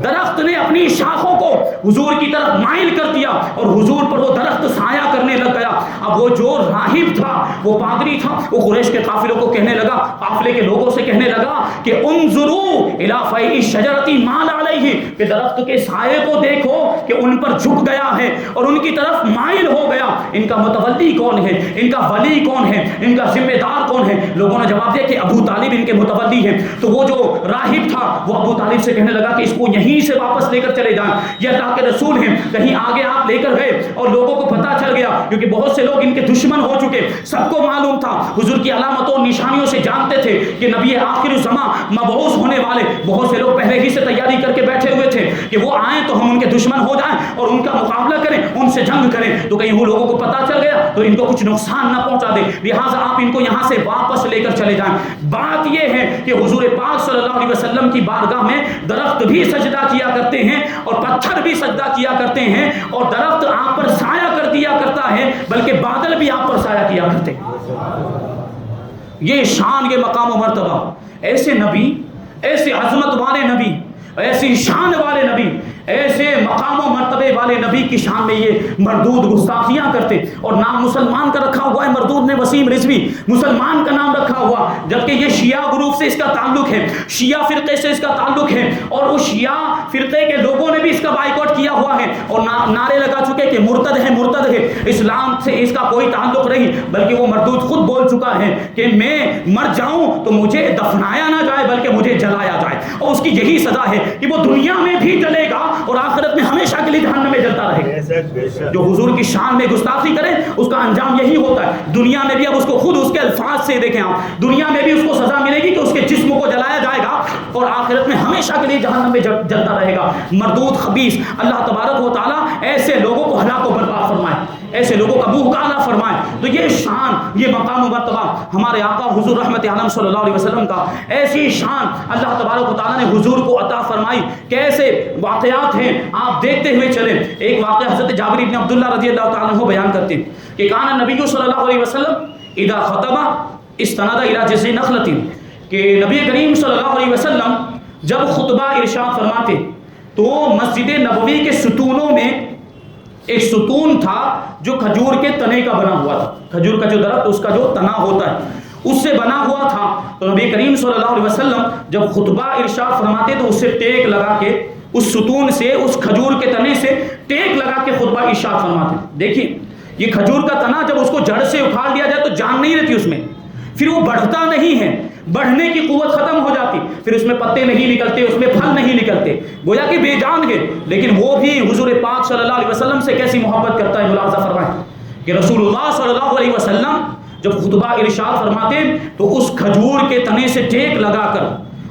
S1: درخت نے اپنی اپنی شاخوں کو حضور کی طرف مائل کر دیا اور حضور پر وہ درخت سایہ کرنے لگ گیا۔ اب وہ جو راہب تھا، وہ پادری تھا، وہ قریش کے قافلوں کو کہنے لگا، قافلے کے لوگوں سے کہنے لگا کہ انظروا الی فیء الشجرۃ مال علیہ، کہ درخت کے سائے کو دیکھو کہ ان پر جھک گیا ہے اور ان کی طرف مائل ہو گیا، ان کا متولی کون ہے، ان کا ولی کون ہے، ان کا ذمہ دار کون ہے؟ لوگوں نے جواب دیا کہ ابو طالب ان کے متولی ہیں۔ تو وہ جو راہب تھا وہ ابو طالب سے کہنے لگا کہ اس کو یہیں سے واپس لے کر چلے جائیں، یہ اللہ کے رسول ہیں، کہیں آگے آپ لے کر گئے اور لوگوں کو پتہ چل گیا، کیونکہ بہت سے لوگ ان کے دشمن ہو چکے، سب کو معلوم تھا، حضور کی علامتوں اور نشانیوں سے جانتے تھے کہ نبی آخر الزمان مبعوث ہونے والے۔ بہت سے لوگ پہلے ہی سے تیاری کر کے بیٹھے ہوئے تھے کہ وہ آئیں تو ہم ان کے دشمن ہو جائیں اور ان کا مقابلہ کریں، ان سے جنگ کریں، تو کہیں وہ لوگوں کو پتہ چل گیا تو ان کو کچھ نقصان نہ پہنچا دے، لہٰذا آپ ان کو یہاں سے واپس لے کر چلے جائیں۔ بات یہ ہے کہ حضور پاک صلی اللہ علیہ وسلم کی بارگاہ میں درخت بھی سجدہ کیا کرتے ہیں اور پتھر بھی سجدہ کیا کرتے ہیں، اور درخت آپ پر سایہ کر دیا کرتا ہے، بلکہ بادل بھی آپ پر سایہ کیا کرتے ہیں۔ یہ شان، یہ مقام و مرتبہ، ایسے نبی، ایسے عظمت والے نبی، ایسی شان والے نبی، ایسے مقام و مرتبے والے نبی کی شان میں یہ مردود گستاخیاں کرتے، اور نام مسلمان کا رکھا ہوا ہے مردود نے، وسیم رضوی مسلمان کا نام رکھا ہوا، جبکہ یہ شیعہ گروپ سے اس کا تعلق ہے، شیعہ فرقے سے اس کا تعلق ہے، اور اس شیعہ فرقے کے لوگوں نے بھی اس کا بائیکاٹ کیا ہوا ہے اور نعرے لگا چکے کہ مرتد ہے، مرتد ہے، اسلام سے اس کا کوئی تعلق نہیں، بلکہ وہ مردود خود بول چکا ہے کہ میں مر جاؤں تو مجھے دفنایا نہ جائے بلکہ مجھے جلایا جائے، اور اس کی یہی سزا ہے کہ وہ دنیا میں بھی جلے گا اور آخرت میں ہمیشہ کے لیے جہنم میں جلتا رہے گا۔ جو حضور کی شان میں گستاخی کرے اس کا انجام یہی ہوتا ہے، دنیا میں بھی اب اس کو خود اس کے الفاظ سے دیکھیں آپ، دنیا میں بھی اس کو سزا ملے گی کہ اس کے جسم کو جلایا جائے گا اور آخرت میں ہمیشہ کے لیے جہنم میں جلتا رہے گا۔ مردود خبیث، اللہ تبارک و تعالیٰ ایسے لوگوں کو ہلاک و برباد فرمائے، ایسے لوگوں کا منہ کالا فرمائے۔ تو یہ شان، یہ مقام و مرتبہ ہمارے آقا حضور رحمت عالم صلی اللہ علیہ وسلم کا، ایسی شان اللہ تبارک و تعالیٰ نے حضور کو عطا فرمائی۔ کیسے واقعات ہیں آپ دیکھتے ہوئے چلیں۔ ایک واقعہ حضرت جابر بن عبداللہ رضی اللہ تعالیٰ عنہ بیان کرتے ہیں کہ کان نبی صلی اللہ علیہ وسلم اذا خطب استند الى جذع نخلۃ، کہ نبی کریم صلی اللہ علیہ وسلم جب خطبہ ارشاد فرماتے تو مسجد نبوی کے ستونوں میں ایک ستون تھا جو کھجور کے تنے کا بنا ہوا تھا، کھجور کا جو درخت اس کا جو تنا ہوتا ہے اس سے بنا ہوا تھا۔ تو نبی کریم صلی اللہ علیہ وسلم جب خطبہ ارشاد فرماتے تو اس سے ٹیک لگا کے، اس ستون سے، اس کھجور کے تنے سے ٹیک لگا کے خطبہ ارشاد فرماتے۔ دیکھیے یہ کھجور کا تنا جب اس کو جڑ سے اکھاڑ لیا جائے تو جان نہیں رہتی اس میں، پھر وہ بڑھتا نہیں ہے، بڑھنے کی قوت ختم ہو جاتی، پھر اس میں پتے نہیں نکلتے، اس میں پھل نہیں نکلتے، گویا کہ بے جان ہے، لیکن وہ بھی حضور پاک صلی اللہ علیہ وسلم سے کیسی محبت کرتا ہے۔ ملاحظہ فرمائیں کہ رسول اللہ صلی اللہ علیہ وسلم جب خطبہ ارشاد فرماتے تو اس کھجور کے تنے سے ٹیک لگا کر،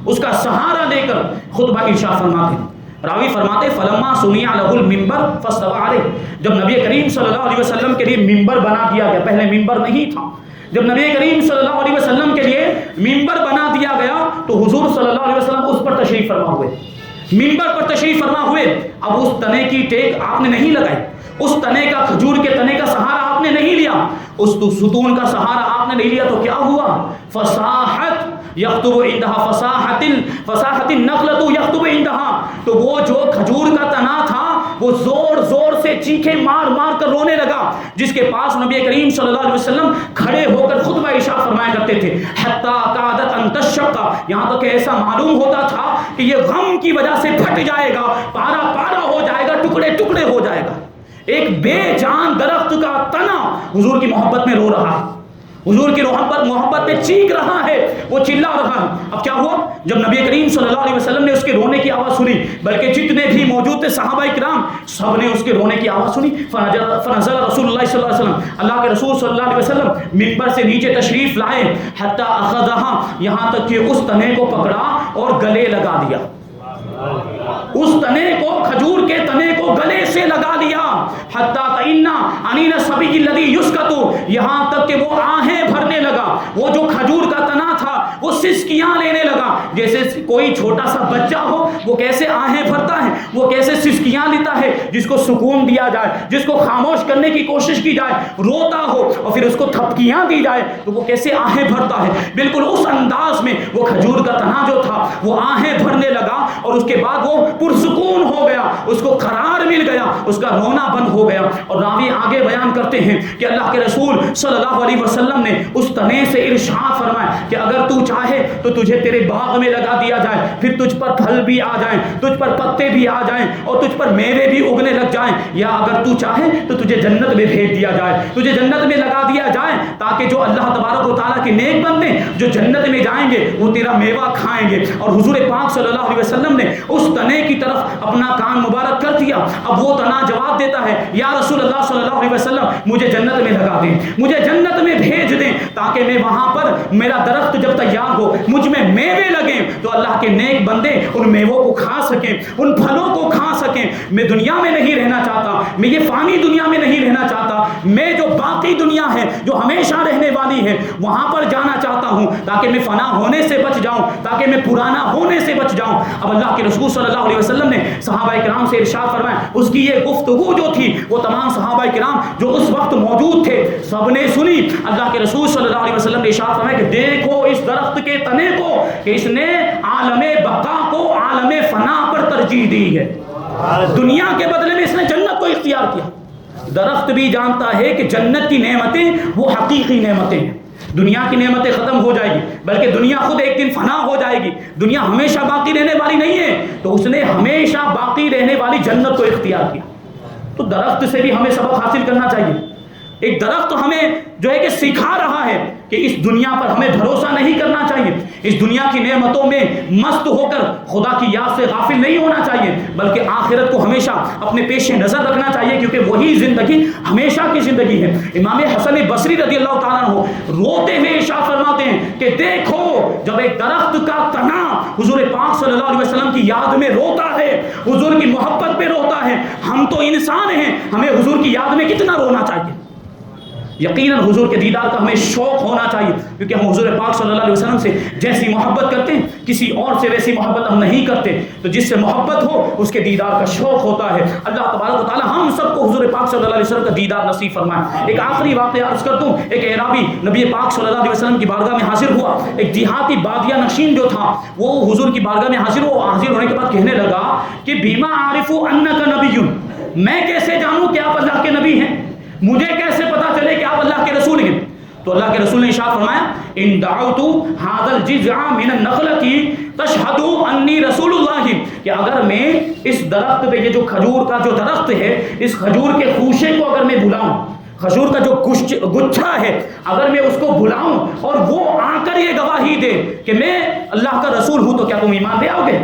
S1: اس کا سہارا لے کر خطبہ ارشاد فرماتے۔ راوی فرماتے فلما سمع له المنبر فاستوى علیہ، جب نبی کریم صلی اللہ علیہ وسلم کے لیے ممبر بنا دیا گیا، پہلے ممبر نہیں تھا، جب نبی کریم صلی اللہ علیہ وسلم کے لیے ممبر بنا دیا گیا تو حضور صلی اللہ علیہ وسلم اس پر تشریف فرما ہوئے، ممبر پر تشریف فرما ہوئے۔ اب اس تنے کی ٹیک آپ نے نہیں لگائی، اس تنے کا، کھجور کے تنے کا سہارا آپ نے نہیں لیا، اس ستون کا سہارا آپ نے نہیں لیا، تو کیا ہوا؟ فصاحت یخطب عندها فصاحت النخلۃ یخطب عندها، تو وہ جو کھجور کا تنا تھا وہ زور زور سے چیخیں مار مار کر رونے لگا، جس کے پاس نبی کریم صلی اللہ علیہ وسلم کھڑے ہو کر خطبہ ارشاد فرمایا کرتے تھے۔ حتی کادت ان تشق، یہاں تک کہ ایسا معلوم ہوتا تھا کہ یہ غم کی وجہ سے پھٹ جائے گا، پارا پارا ہو جائے گا، ٹکڑے ٹکڑے ہو جائے گا۔ ایک بے جان درخت کا تنا حضور کی محبت میں رو رہا ہے، حضور کی محبت میں چیخ رہا ہے، وہ چلا رہا ہے۔ اب کیا ہوا؟ جب نبی کریم صلی اللہ علیہ وسلم نے اس کے رونے کی آواز سنی، بلکہ جتنے بھی موجود تھے صحابہ کرام سب نے اس کے رونے کی آواز سنی، فنزل رسول اللہ صلی اللہ علیہ وسلم، اللہ کے رسول صلی اللہ علیہ وسلم ممبر سے نیچے تشریف لائے، حتی اخذها، یہاں تک کہ اس تنے کو پکڑا اور گلے لگا دیا، اس تنے کو، کھجور کے تنے کو گلے سے لگا لیا، حتی تئنا انین الصبی الذی یسکت، یہاں تک کہ وہ آہیں بھرنے لگا، وہ جو کھجور کا تنا تھا وہ سسکیاں لینے لگا، جیسے کوئی چھوٹا سا بچہ ہو وہ کیسے آہیں بھرتا ہے، وہ کیسے سسکیاں لیتا ہے، جس کو سکون دیا جائے، جس کو خاموش کرنے کی کوشش کی جائے، روتا ہو اور پھر اس کو تھپکیاں دی جائے تو وہ کیسے آہیں بھرتا ہے، بالکل اس انداز میں وہ کھجور کا تنا جو تھا وہ آہیں بھرنے لگا، اور اس کے بعد وہ پرسکون ہو گیا، اس کا رونا بند ہو گیا۔ اور راوی آگے بیان کرتے ہیں کہ اللہ کے رسول صلی اللہ علیہ وسلم نے اس تنے سے ارشاد فرمایا کہ اگر تو چاہے تو تجھے تیرے باغ میں لگا دیا جائے، پھر تجھ پر پھل بھی آ جائیں، تجھ پر پتے بھی آ جائیں اور تجھ پر میوے بھی اگنے لگ جائیں، یا اگر تو چاہے تو تجھے جنت میں بھیج دیا جائے، تجھے جنت میں لگا دیا جائے، تاکہ جو اللہ تبارک و تعالیٰ کے نیک بندے جو جنت میں جائیں گے وہ تیرا میوہ کھائیں گے۔ اور حضور پاک صلی اللہ علیہ وسلم نے اس تنے کی طرف اپنا کان مبارک کر دیا۔ اب وہ تنا جواب دیتا ہے، یا رسول اللہ صلی اللہ علیہ وسلم مجھے جنت میں لگا دیں، مجھے جنت میں بھیج دیں، تاکہ میں وہاں پر میرا درخت جب تیار ہو مجھ میں میوے لگیں تو اللہ کے نیک بندے ان میووں کو کھا سکیں، ان پھلوں کو کھا سکیں۔ میں دنیا میں نہیں رہنا چاہتا، میں یہ فانی دنیا میں نہیں رہنا چاہتا، میں جو باقی دنیا ہے جو ہمیشہ رہنے والی ہے وہاں پر جانا چاہتا ہوں، تاکہ میں فنا ہونے سے بچ جاؤں، تاکہ میں پرانا ہونے سے بچ جاؤں۔ اب اللہ کے رسول صلی اللہ علیہ وسلم نے صحابہ کرام سے ارشاد فرمایا، اس کی یہ گفتگو جو تھی وہ تمام صحابہ کرام جو اس وقت موجود تھے سب نے سنی۔ اللہ کے رسول صلی اللہ علیہ وسلم نے ارشاد فرمایا کہ دیکھو اس درخت کے تنے کو کہ اس نے عالم بقا کو عالم فنا پر ترجیح دی ہے، دنیا کے بدلے میں اس نے جنت کو اختیار کیا۔ درخت بھی جانتا ہے کہ جنت کی نعمتیں وہ حقیقی نعمتیں ہیں، دنیا کی نعمتیں ختم ہو جائے گی، بلکہ دنیا خود ایک دن فنا ہو جائے گی، دنیا ہمیشہ باقی رہنے والی نہیں ہے، تو اس نے ہمیشہ باقی رہنے والی جنت کو اختیار کیا۔ تو درخت سے بھی ہمیں سبق حاصل کرنا چاہیے۔ ایک درخت ہمیں جو ہے کہ سکھا رہا ہے کہ اس دنیا پر ہمیں بھروسہ نہیں کرنا چاہیے، اس دنیا کی نعمتوں میں مست ہو کر خدا کی یاد سے غافل نہیں ہونا چاہیے، بلکہ آخرت کو ہمیشہ اپنے پیش نظر رکھنا چاہیے، کیونکہ وہی زندگی ہمیشہ کی زندگی ہے۔ امام حسن بصری رضی اللہ تعالیٰ عنہ روتے ہوئے ارشاد فرماتے ہیں کہ دیکھو جب ایک درخت کا تنا حضور پاک صلی اللہ علیہ وسلم کی یاد میں روتا ہے، حضور کی محبت میں روتا ہے، ہم تو انسان ہیں، ہمیں حضور کی یاد میں کتنا رونا چاہیے۔ یقیناً حضور کے دیدار کا ہمیں شوق ہونا چاہیے، کیونکہ ہم حضور پاک صلی اللہ علیہ وسلم سے جیسی محبت کرتے ہیں کسی اور سے ویسی محبت ہم نہیں کرتے، تو جس سے محبت ہو اس کے دیدار کا شوق ہوتا ہے۔ اللہ تبارک و تعالی ہم سب کو حضور پاک صلی اللہ علیہ وسلم کا دیدار نصیب فرمائے۔ ایک آخری واقعہ عرض کر دوں، ایک اعرابی نبی پاک صلی اللہ علیہ وسلم کی بارگاہ میں حاضر ہوا، ایک دیہاتی بادیہ نشین جو تھا وہ حضور کی بارگاہ میں حاضر ہوا، حاضر ہونے کے بعد کہنے لگا کہ بیما عارف انک نبی، میں کیسے جانوں کہ آپ اللہ کے نبی ہیں، مجھے کیسے پتا چلے کہ آپ اللہ کے رسول ہیں؟ تو اللہ کے رسول نے ارشاد فرمایا، ان دعوت هذا الجذع من النخلة تشهد انی رسول اللہ، کہ اگر میں اس درخت پہ، یہ جو کھجور کا جو درخت ہے، اس کھجور کے خوشے کو اگر میں بلاؤں، کھجور کا جو گچھا ہے اگر میں اس کو بلاؤں اور وہ آ کر یہ گواہی دے کہ میں اللہ کا رسول ہوں، تو کیا تم ایمان لے آؤ گے؟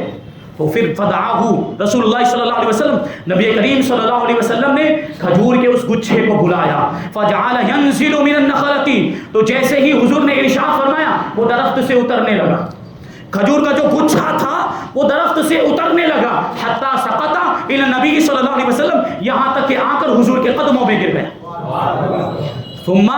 S1: تو پھر فدعاہ رسول اللہ صلی اللہ علیہ وسلم، نبی کریم صلی اللہ علیہ وسلم نے کھجور کے اس گچھے کو بلایا، فجعل ينزل من النخلة، تو جیسے ہی حضور نے ارشاد فرمایا وہ درخت سے اترنے لگا، کھجور کا جو گچھا تھا وہ درخت سے اترنے لگا، حتی سقط الى النبی صلی اللہ علیہ وسلم، یہاں تک کہ آ کر حضور کے قدموں میں گر گیا۔ ثم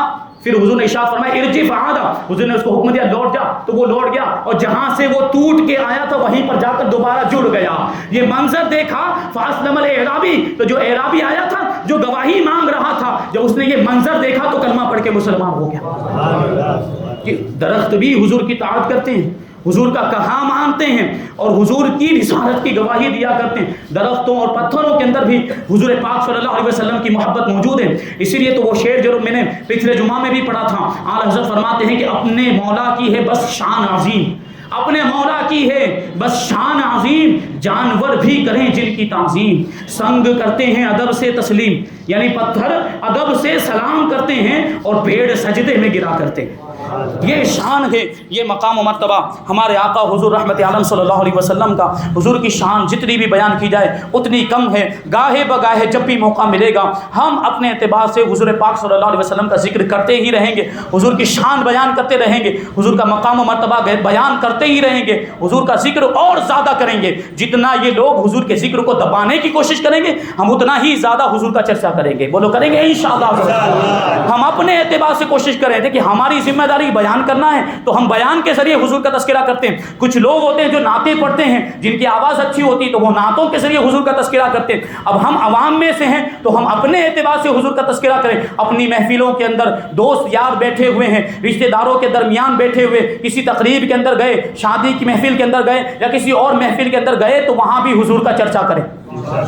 S1: پھر حضور نے ارشاد فرمایا ارجع فعادا، حضور نے اس کو حکم دیا لوٹ جا، تو وہ لوٹ گیا اور جہاں سے وہ ٹوٹ کے آیا تھا وہیں پر جا کر دوبارہ جڑ گیا۔ یہ منظر دیکھا فاسلم الاعرابی، تو جو اعرابی آیا تھا جو گواہی مانگ رہا تھا، جب اس نے یہ منظر دیکھا تو کلمہ پڑھ کے مسلمان ہو گیا۔ کہ درخت بھی حضور کی طاعت کرتے ہیں، حضور کا کہا مانتے ہیں اور حضور کی رسالت کی گواہی دیا کرتے ہیں۔ درختوں اور پتھروں کے اندر بھی حضور پاک صلی اللہ علیہ وسلم کی محبت موجود ہے۔ اسی لیے تو وہ شعر جو میں نے پچھلے جمعہ میں بھی پڑھا تھا، اعلیٰ حضرت فرماتے ہیں کہ اپنے مولا کی ہے بس شان عظیم، اپنے مولا کی ہے بس شان عظیم، جانور بھی کریں جن کی تعظیم، سنگ کرتے ہیں ادب سے تسلیم، یعنی پتھر ادب سے سلام کرتے ہیں اور بھیڑ سجدے میں گرا کرتے ہیں۔ یہ شان ہے، یہ مقام و مرتبہ ہمارے آقا حضور رحمت عالم صلی اللہ علیہ وسلم کا۔ حضور کی شان جتنی بھی بیان کی جائے اتنی کم ہے، گاہے بگاہے جب بھی موقع ملے گا ہم اپنے اعتبار سے حضور پاک صلی اللہ علیہ وسلم کا ذکر کرتے ہی رہیں گے، حضور کی شان بیان کرتے رہیں گے، حضور کا مقام و مرتبہ بیان کرتے ہی رہیں گے، حضور کا ذکر اور زیادہ کریں گے۔ جتنا یہ لوگ حضور کے ذکر کو دبانے کی کوشش کریں گے ہم اتنا ہی زیادہ حضور کا چرچا کریں گے، بولو کریں گے انشاءاللہ۔ ہم اپنے اعتبار سے کوشش کریں تھے کہ ہماری ذمہ داری
S2: تاریخ بیان کرنا ہے تو ہم بیان کے ذریعے حضور کا تذکرہ کرتے ہیں. کچھ لوگ ہوتے ہیں جو نعتیں پڑھتے ہیں، جن کی آواز اچھی ہوتی ہے تو وہ نعتوں کے ذریعے حضور کا تذکرہ کرتے ہیں. اب ہم عوام میں سے ہیں تو ہم اپنے اعتبار سے حضور کا تذکرہ کریں. اپنی محفلوں کے اندر دوست یار بیٹھے ہوئے ہیں، رشتہ داروں کے درمیان بیٹھے ہوئے، کسی تقریب کے اندر گئے، شادی کی محفل کے اندر گئے یا کسی اور محفل کے اندر گئے تو وہاں بھی حضور کا چرچا کریں،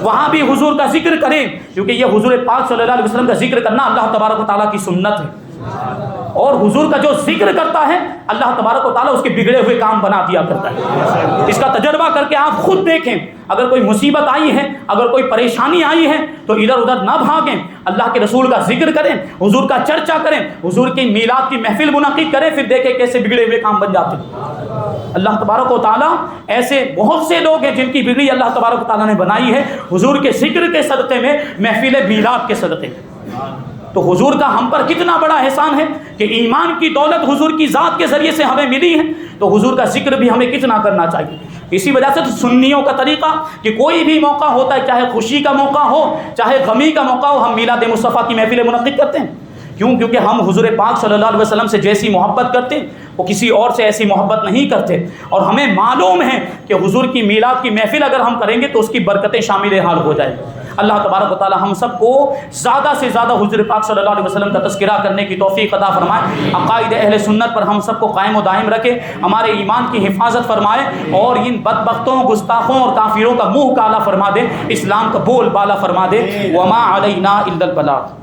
S2: وہاں بھی حضور کا ذکر کریں، کیونکہ یہ حضور پاک صلی اللہ علیہ وسلم کا ذکر کرنا اللہ تبارک و تعالیٰ کی سنت ہے. اور حضور کا جو ذکر کرتا ہے اللہ تبارک و تعالیٰ اس کے بگڑے ہوئے کام بنا دیا کرتا ہے. اس کا تجربہ کر کے آپ خود دیکھیں. اگر کوئی مصیبت آئی ہے، اگر کوئی پریشانی آئی ہے تو ادھر ادھر نہ بھاگیں، اللہ کے رسول کا ذکر کریں، حضور کا چرچا کریں، حضور کی میلاد کی محفل منعقد کریں، پھر دیکھیں کیسے بگڑے ہوئے کام بن جاتے ہیں. اللہ تبارک و تعالیٰ ایسے بہت سے لوگ ہیں جن کی بگڑی اللہ تبارک و تعالیٰ نے بنائی ہے حضور کے ذکر کے صدقے میں، محفل میلاد کے صدقے میں. تو حضور کا ہم پر کتنا بڑا احسان ہے کہ ایمان کی دولت حضور کی ذات کے ذریعے سے ہمیں ملی ہے، تو حضور کا ذکر بھی ہمیں کتنا کرنا چاہیے. اسی وجہ سے تو سنیوں کا طریقہ کہ کوئی بھی موقع ہوتا ہے، چاہے خوشی کا موقع ہو چاہے غمی کا موقع ہو، ہم میلاد مصطفیٰ کی محفلیں منعقد کرتے ہیں. کیوں؟ کیونکہ ہم حضور پاک صلی اللہ علیہ وسلم سے جیسی محبت کرتے ہیں وہ کسی اور سے ایسی محبت نہیں کرتے، اور ہمیں معلوم ہے کہ حضور کی میلاد کی محفل اگر ہم کریں گے تو اس کی برکتیں شامل حال ہو جائیں. اللہ تبارک و تعالی ہم سب کو زیادہ سے زیادہ حضور پاک صلی اللہ علیہ وسلم کا تذکرہ کرنے کی توفیق عطا فرمائے. عقائد اہل سنت پر ہم سب کو قائم و دائم رکھے، ہمارے ایمان کی حفاظت فرمائے، اور ان بدبختوں، گستاخوں اور کافروں کا منہ کالا فرما دے، اسلام کا بول بالا فرما دے. وما علینا الا البلاغ.